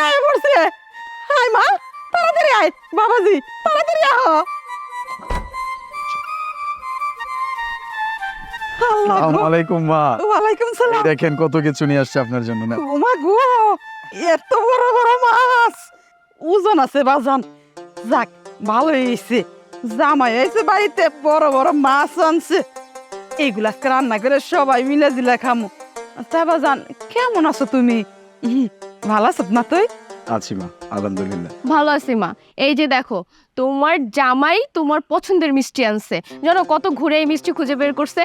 আয় পড়ছে। আয় মা, তাড়াতাড়ি আয় বাবাজি, তাড়াতাড়ি আহ। আসসালামু আলাইকুম মা। ওয়ালাইকুম সালাম। দেখেন কত কিছু নিয়ে আসছে আপনার জন্য। না ওমা গো, এত বড় বড় মাছ, ওজন আছে বাজান। যাক ভালো হয়েছে, জামাই হয়েছে বাড়িতে, বড় বড় মাছ আনছে। এইগুলা আজকে রান্না করে সবাই মিলে দিলে খামো। তা বাজান কেমন আছো তুমি? ভালো আছো না তুই? আছি মা, আলহামদুলিল্লাহ। ভালো আছি মা। এই যে দেখো, তোমার জামাই তোমার পছন্দের মিষ্টি আনছে, জানো কত ঘুরে এই মিষ্টি খুঁজে বের করছে।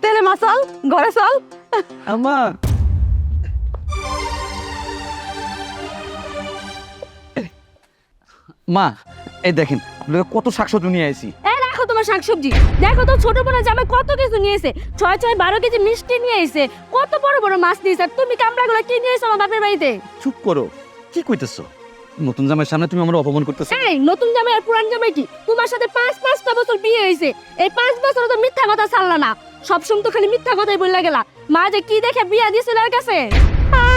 তেলে মাছাল ঘরে চল। আমা মা, এই দেখেন আপনাকে কত শাকসবজি নিয়ে আইছি। এই দেখো তোমার শাকসবজি, দেখো তো ছোট বোনের জামাই কত কিছু নিয়েছে, 6-6-12 কেজি মিষ্টি নিয়ে এসে, কত বড় বড় মাছ নিয়েছে। আর তুমি কামড়াগুলো কি নিয়েছো আমার বাপের বাড়িতে? চুপ করো, কি কইতেছো? নতুন জামাইয়ের সামনে তুমি আমার অপমান করতেছো। এই নতুন জামাই আর পুরান জামাই কি? তোমার সাথে 5-5টা বছর বিয়ে হয়েছে, এই 5 বছরে তো মিথ্যা কথা ছাড়লা না, সবসময় তো খালি মিথ্যা কথাই বললা গেলা। মা যে কি দেখে বিয়া দিয়েছিল ওর কাছে।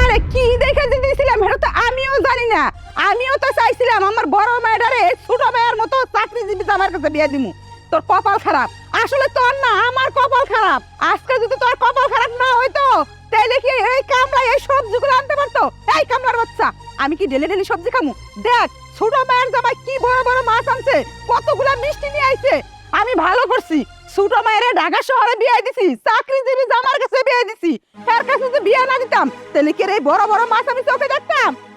আরে কি দেখে যে দিয়েছিলাম সেটা তো আমিও জানি না। আমিও তো চাইছিলাম আমার বড় মেয়েটারে ছোট মেয়ের মতো চাকরিজীবী আমার কাছে বিয়ে দিমু। তোর কপাল খারাপ, আসলে তোর না আমার কপাল খারাপ। আজকে যদি তোর কপাল খারাপ না হইতো তাইলে কি এই কামলা এই সবজিগুলো আনতে পারতো? এই কামলার বাচ্চা, আমি কি ডেলি ডেলি সবজি খামু? দেখ ছোট মেয়ের জামাই কি বড় বড় মাছ আনছে, কতগুলা মিষ্টি নিয়ে আইছে। আমি ভালো করছি, ছোট মায়ের ঢাকা শহরে বিয়ে দিছি, চাকরিজীবী জামার কাছে বিয়ে দিছি। এর কাছে যদি বিয়ে না দিতাম তাহলে কি এই বড় বড় মাছ আমি চোখে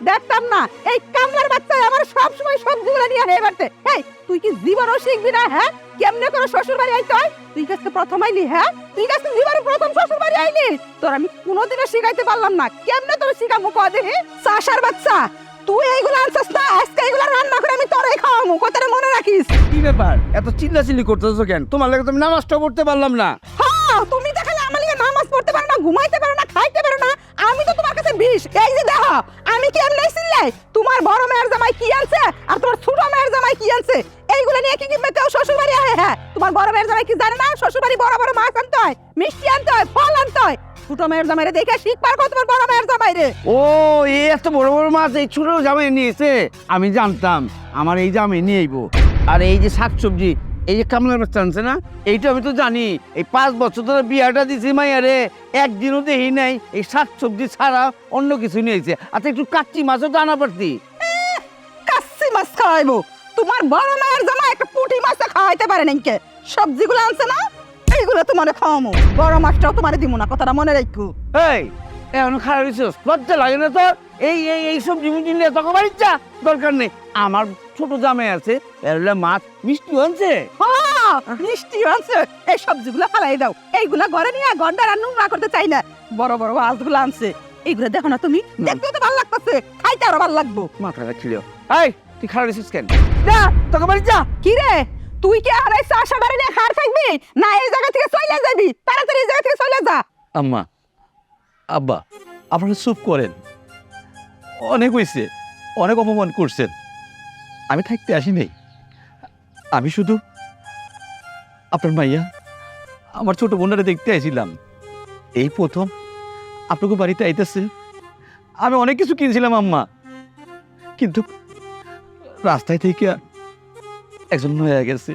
দেখতাম না। এই কামলার বাচ্চা আমার সব সময় সবজিগুলো নিয়ে হেয়ে বাড়তে। এই তুই কি জীবনও শিখবি না? হ্যাঁ, কেমনে করে শ্বশুর বাড়ি আইতে হয়? তুই কাছে প্রথম আইলি, হ্যাঁ তুই কাছে জীবনে প্রথম শ্বশুর বাড়ি আইলি। তোর আমি কোনোদিনও শিখাইতে পারলাম না, কেমনে তোর শিখামু কয় দেখি। চাষার বাচ্চা, তুই এইগুলো আনছিস না, আজকে এইগুলো রান্না করে আমি তোরে খাওয়ামু, কথাটা মনে রাখিস। কি ব্যাপার, এত চিল্লাচিল্লি করতেছো কেন? তোমার লাগে তুমি নামাজটা পড়তে পারলাম না। হ্যাঁ, তুমি দেখালে আমার লিগে নামাজ পড়তে পারো না, ঘুমাইতে পারো না, খাইতে পারো না। আমি তো তোমার কাছে বিষ। এই যে দেখো, আমি কি এমনি চিল্লাই? তোমার বড় মেয়ের জামাই কি আনছে আর তোমার ছোট মেয়ের জামাই কি আনছে, এইগুলো নিয়ে কি কিনবে কেউ শ্বশুর বাড়ি আহে? হ্যাঁ, তোমার বড় মেয়ের জামাই কি জানে না শ্বশুর বাড়ি বড় বড় মাছ আনতে হয়, মিষ্টি আনতে হয়, ফল আনতে হয়? ছোট মেয়ের জামাইরে দেখে শিখবার কত তোমার বড় মেয়ের জামাই রে। ও, এই এত বড় বড় মাছ এই ছোট জামাই নিয়েছে? আমি জানতাম আমার এই জামাই নিয়ে আইবো। আর এই যে শাকসবজি, এই যে কামলার বাচ্চা আনছে না, এইটা আমি তো জানি। এই 5 বছর ধরে বিয়াটা দিছি মাইয়ারে, একদিনও দেখি নাই এই শাকসবজি ছাড়া অন্য কিছু নিয়েছে। আচ্ছা একটু কাচ্চি মাছও তো আনা পারতি। কাচ্চি মাছ খাওয়াইবো? তোমার বড় মেয়ের জামাই একটা পুঁটি মাছ খাওয়াইতে পারে নাকি? সবজিগুলো আনছে না, এইগুলো তোমারে খাওয়ামু, বড় মাছটাও তোমারে দিমু না, কথাটা মনে রাখো। এই এখন খারাপ হয়েছে, লজ্জা লাগে না তোর? এই এই এই সবজি মিষ্টি নিয়ে তখন বাড়ির যা, দরকার নেই। আমার ছোট জামাই আছে, এর হলো মাছ মিষ্টি আনছে। হ্যাঁ, মিষ্টি আনছে। এই সবজিগুলো ফালাই দাও, এইগুলা ঘরে নিয়ে গন্ডা রান্না না করতে চাই না। বড় বড় মাছগুলো আনছে, এইগুলো দেখো না তুমি, দেখতে তো ভালো লাগতেছে, খাইতে আরো ভালো লাগবো। মাথা রাখছিল। এই তুই খারাপ হয়েছিস কেন? যা তোকে বাড়ি যা। কি রে, তুই কি আর এই চাষা বাড়ি নিয়ে খার থাকবি না এই জায়গা থেকে চলে যাবি? তাড়াতাড়ি এই জায়গা থেকে চলে যা। আম্মা, আব্বা, আপনারা চুপ করেন। অনেক হয়েছে, অনেক অপমান করছেন। আমি থাকতে আসি নাই, আমি শুধু আপনার মাইয়া আমার ছোট বোনারে দেখতে আসছিলাম। এই প্রথম আপনাকে বাড়িতে আইতেছে। আমি অনেক কিছু কিনছিলাম আম্মা, কিন্তু রাস্তায় থেকে একজন হয়ে গেছে।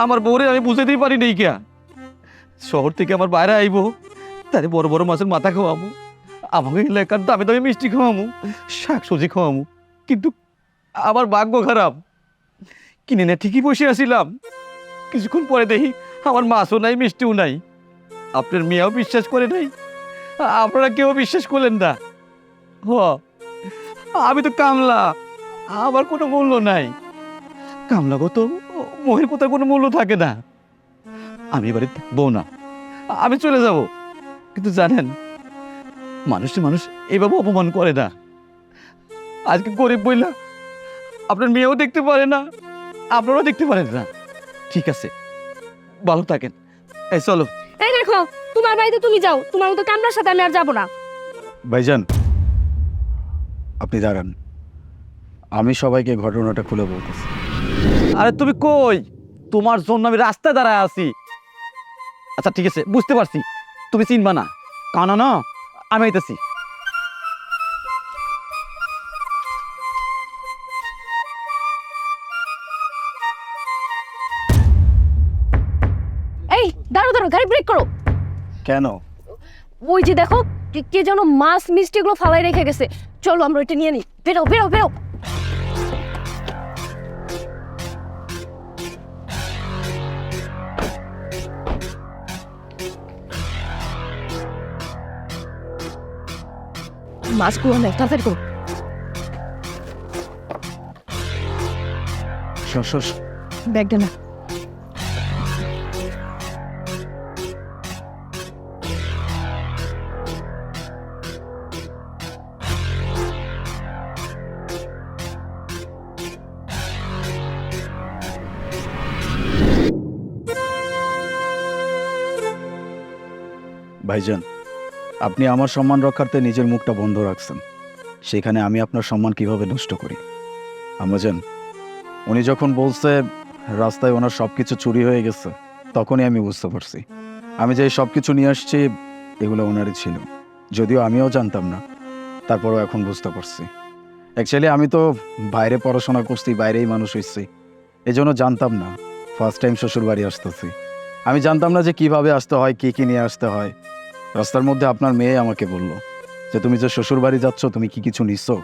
আমার বউরে আমি বুঝাতেই পারি নাই কে। শহর থেকে আমার বাইরে আইবো, তারে বড় বড় মাছের মাথা খাওয়ামু, আমাকে এলাকার দামে দামে মিষ্টি খাওয়ামু, শাক সবজি খাওয়ামু। কিন্তু আমার ভাগ্য খারাপ, কিনে না ঠিকই বসে আসিলাম। কিছুক্ষণ পরে দেখি আমার মাছও নাই, মিষ্টিও নাই। আপনার মেয়েও বিশ্বাস করে নাই, আপনারা কেউ বিশ্বাস করলেন না। হ, আমি তো কামলা, আমার কোনো মূল্য নাই। কামলাগত মোহের কোথাও কোনো মূল্য থাকে না। আমি এবারে থাকবো না, আমি চলে যাব। কিন্তু জানেন, মানুষে মানুষ এইভাবে অপমান করে না। আজকে গরিব বইলা আপনার মেয়েও দেখতে পারে না, আপনারাও দেখতে পারেন না। ঠিক আছে, ভালো থাকেন। এই চলো। এই দেখো, তোমার বাড়িতে তুমি যাও, তোমার মতো কামলার সাথে আমি আর যাবো না। ভাইজান, আপনি দাঁড়ান, আমি সবাইকে ঘটনাটা খুলে বলতেছি। আরে তুমি কই? তোমার জন্য আমি রাস্তায় দাঁড়ায় আছি। আচ্ছা ঠিক আছে, বুঝতে পারছি তুমি চিনবা না, কারণ না আমি আইতেছি। গাড়ি ব্রেক করো। কেন? ওই যে দেখো কে যেন মাছ মিষ্টি এগুলো ফালাই রেখে গেছে, চলো আমরা ওইটা নিয়ে নিই। বেরো বেরো বেরো। মাছগুলো নেই, তাড়াতাড়ি করো। সর। ব্যাগটা না। ভাইজান, আপনি আমার সম্মান রক্ষার্থে নিজের মুখটা বন্ধ রাখছেন, সেখানে আমি আপনার সম্মান কিভাবে নষ্ট করি? আমাজান, উনি যখন বলছে রাস্তায় ওনার সব কিছু চুরি হয়ে গেছে, তখনই আমি বুঝতে পারছি আমি যে সব কিছু নিয়ে আসছি এগুলো ওনারই ছিল। যদিও আমিও জানতাম না, তারপরও এখন বুঝতে পারছি। অ্যাকচুয়ালি আমি তো বাইরে পড়াশোনা করছি, বাইরেই মানুষ হয়েছি, এই জন্য জানতাম না ফার্স্ট টাইম শ্বশুর বাড়ি আসতেছি। আমি জানতাম না যে কিভাবে আসতে হয়, কী নিয়ে আসতে হয়। রাস্তার মধ্যে আপনার মেয়ে আমাকে বলল যে তুমি যে শ্বশুর বাড়ি যাচ্ছ তুমি কি কিছু নিছো?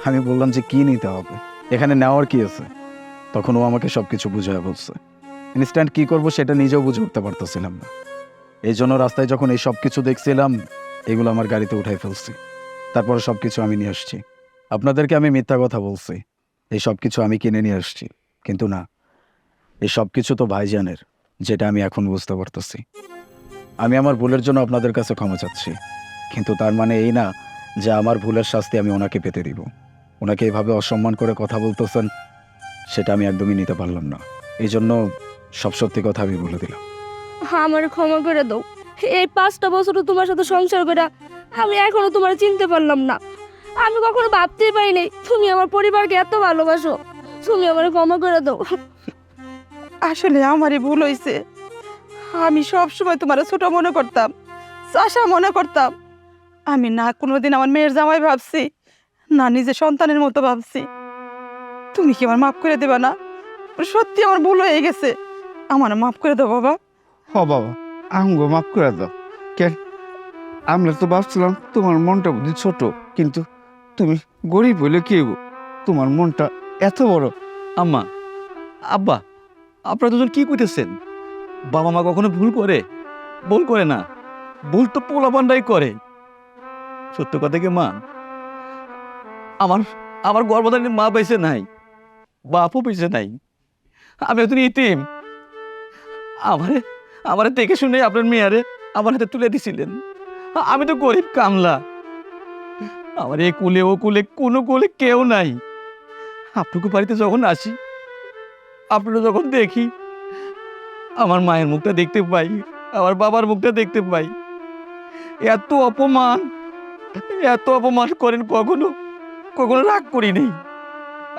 আমি বললাম যে কি নিতে হবে, এখানে নেওয়ার কি আছে? তখন ও আমাকে সব কিছু বুঝায় বলছে। ইনস্ট্যান্ট কি করব সেটা নিজেও বুঝে উঠতে পারতেছিলাম না। এই জন্য রাস্তায় যখন এই সব কিছু দেখছিলাম এগুলো আমার গাড়িতে উঠাই ফেলছি, তারপরে সব কিছু আমি নিয়ে আসছি। আপনাদেরকে আমি মিথ্যা কথা বলছি, এই সব কিছু আমি কিনে নিয়ে আসছি, কিন্তু না, এই সব কিছু তো ভাইজানের, যেটা আমি এখন বুঝতে পারতেছি। আমি আমার ভুলের জন্য আপনাদের কাছে ক্ষমা চাচ্ছি, কিন্তু তার মানে এই না যে আমার ভুলের শাস্তি আমি ওনাকে পেতে দিব। ওনাকে এইভাবে অসম্মান করে কথা বলতেছেন, সেটা আমি একদমই নিতে পারলাম না। এই জন্য সব সত্যি কথা আমি বলে দিলাম। আমার ক্ষমা করে দাও। এই 5টা বছর তোমার সাথে সংসার করে আমি এখনো তোমার চিনতে পারলাম না। আমি কখনো ভাবতেই পারিনি তুমি আমার পরিবারকে এত ভালোবাসো। তুমি আমার ক্ষমা করে দাও। আসলে আমারই ভুল হয়েছে। আমি সব সময় তোমার ছোট মনে করতাম, চাষা মনে করতাম। আমি না কোনোদিন আমার মেয়ের জামাই ভাবছি, না নিজের সন্তানের মতো ভাবছি। তুমি কি আমার মাফ করে দেবা না? সত্যি আমার ভুল হয়ে গেছে, আমার মাফ করে দাও বাবা। হ বাবা, আমগো মাফ করে দাও। কেন, আমরা তো ভাবছিলাম তোমার মনটা বুঝি ছোট, কিন্তু তুমি গরিব হইলে কি হইব, তোমার মনটা এত বড়। আম্মা, আব্বা, আপনারা দুজন কি কইতেছেন? বাবা মা কখনো ভুল করে? ভুল করে না, ভুল তো পোলাপানরাই করে। সত্য কথা কি মা, আমার গর্ভধারণের মা বেঁচে নাই, বাপও বেঁচে নাই। আমি একজন ইতিম। আমারে দেখে শুনে আপনার মেয়ারে আমার হাতে তুলে দিছিলেন। আমি তো গরিব কামলা, আমার এই কুলে ও কুলে কোনো কুলে কেউ নাই। আপনাকে বাড়িতে যখন আসি, আপনারা যখন দেখি, আমার মায়ের মুখটা দেখতে পাই, আমার বাবার মুখটা দেখতে পাই। এত অপমান করেন, কখনো কখনো রাগ করি নেই,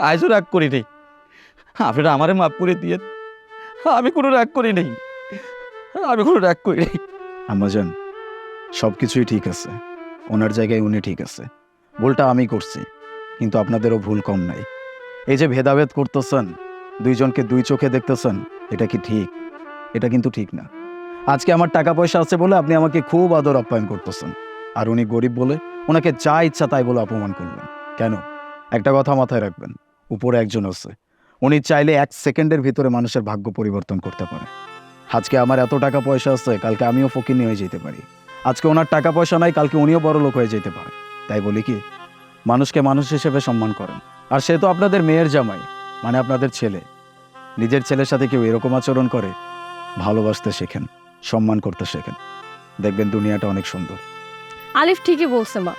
আজও রাগ করি নেই। আপনারা আমারে মাফ করে দিয়ে, আমি কোনো রাগ করি নেই, আমি কোনো রাগ করি নেই। আমাজান, সব কিছুই ঠিক আছে, ওনার জায়গায় উনি ঠিক আছে, ভুলটা আমি করছি, কিন্তু আপনাদেরও ভুল কম নাই। এই যে ভেদাভেদ করতেছেন, দুইজনকে দুই চোখে দেখতেছেন, এটা কি ঠিক? এটা কিন্তু ঠিক না। আজকে আমার টাকা পয়সা আছে বলে আপনি আমাকে খুব আদর আপ্যায়ন করতেছেন, আর উনি গরিব বলে ওনাকে যা ইচ্ছা তাই বলে অপমান করবেন কেন? একটা কথা মাথায় রাখবেন, উপরে একজন আছে, উনি চাইলে 1 সেকেন্ডের ভিতরে মানুষের ভাগ্য পরিবর্তন করতে পারে। আজকে আমার এত টাকা পয়সা আছে, কালকে আমিও ফকির হয়ে যেতে পারি। আজকে ওনার টাকা পয়সা নাই, কালকে উনিও বড় লোক হয়ে যেতে পারে। তাই বলি কি, মানুষকে মানুষ হিসেবে সম্মান করেন। আর সে তো আপনাদের মেয়ের জামাই, মানে আপনাদের ছেলে। নিজের ছেলের সাথে কেউ এরকম আচরণ করে? ভালোবাসতে শেখেন, সম্মান করতে শেখেন, দেখবেন দুনিয়াটা অনেক সুন্দর। আলিফ ঠিকই বলছে মা।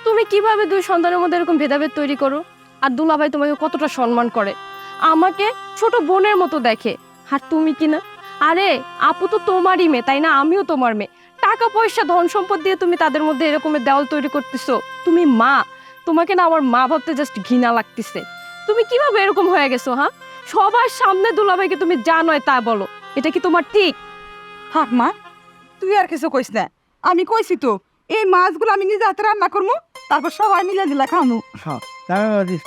তুমি কিভাবে 2 সন্তানের মধ্যে এরকম ভেদাভেদ তৈরি করো? আর দুলাভাই তোমাকে কতটা সম্মান করে, আমাকে ছোট বোনের মতো দেখে। আর তুমি কি না? আরে আপু তো তোমারই মেয়ে, তাই না? আমিও তোমার মেয়ে। টাকা পয়সা ধন সম্পদ দিয়ে তুমি তাদের মধ্যে এরকমের দেওয়াল তৈরি করতেছো। তুমি মা, তোমাকে না আমার মা ভাবতে জাস্ট ঘৃণা লাগতেছে। তুমি কিভাবে এরকম হয়ে গেছো? হ্যাঁ, সবার সামনে দুলাভাইকে তুমি যা নয় তা বলো, এটা কি তোমার ঠিক? হ্যাঁ মা, তুই আর কিছু কইস না। আমি কইছি তো এই মাছগুলো আমি নিজে হাতে রান্না করবো, তারপর সবাই মিলে দিলা খাওয়ানো। হ্যাঁ,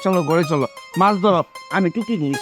চলো ঘরে চলো, মাছ ধরো, আমি টুকি নিস।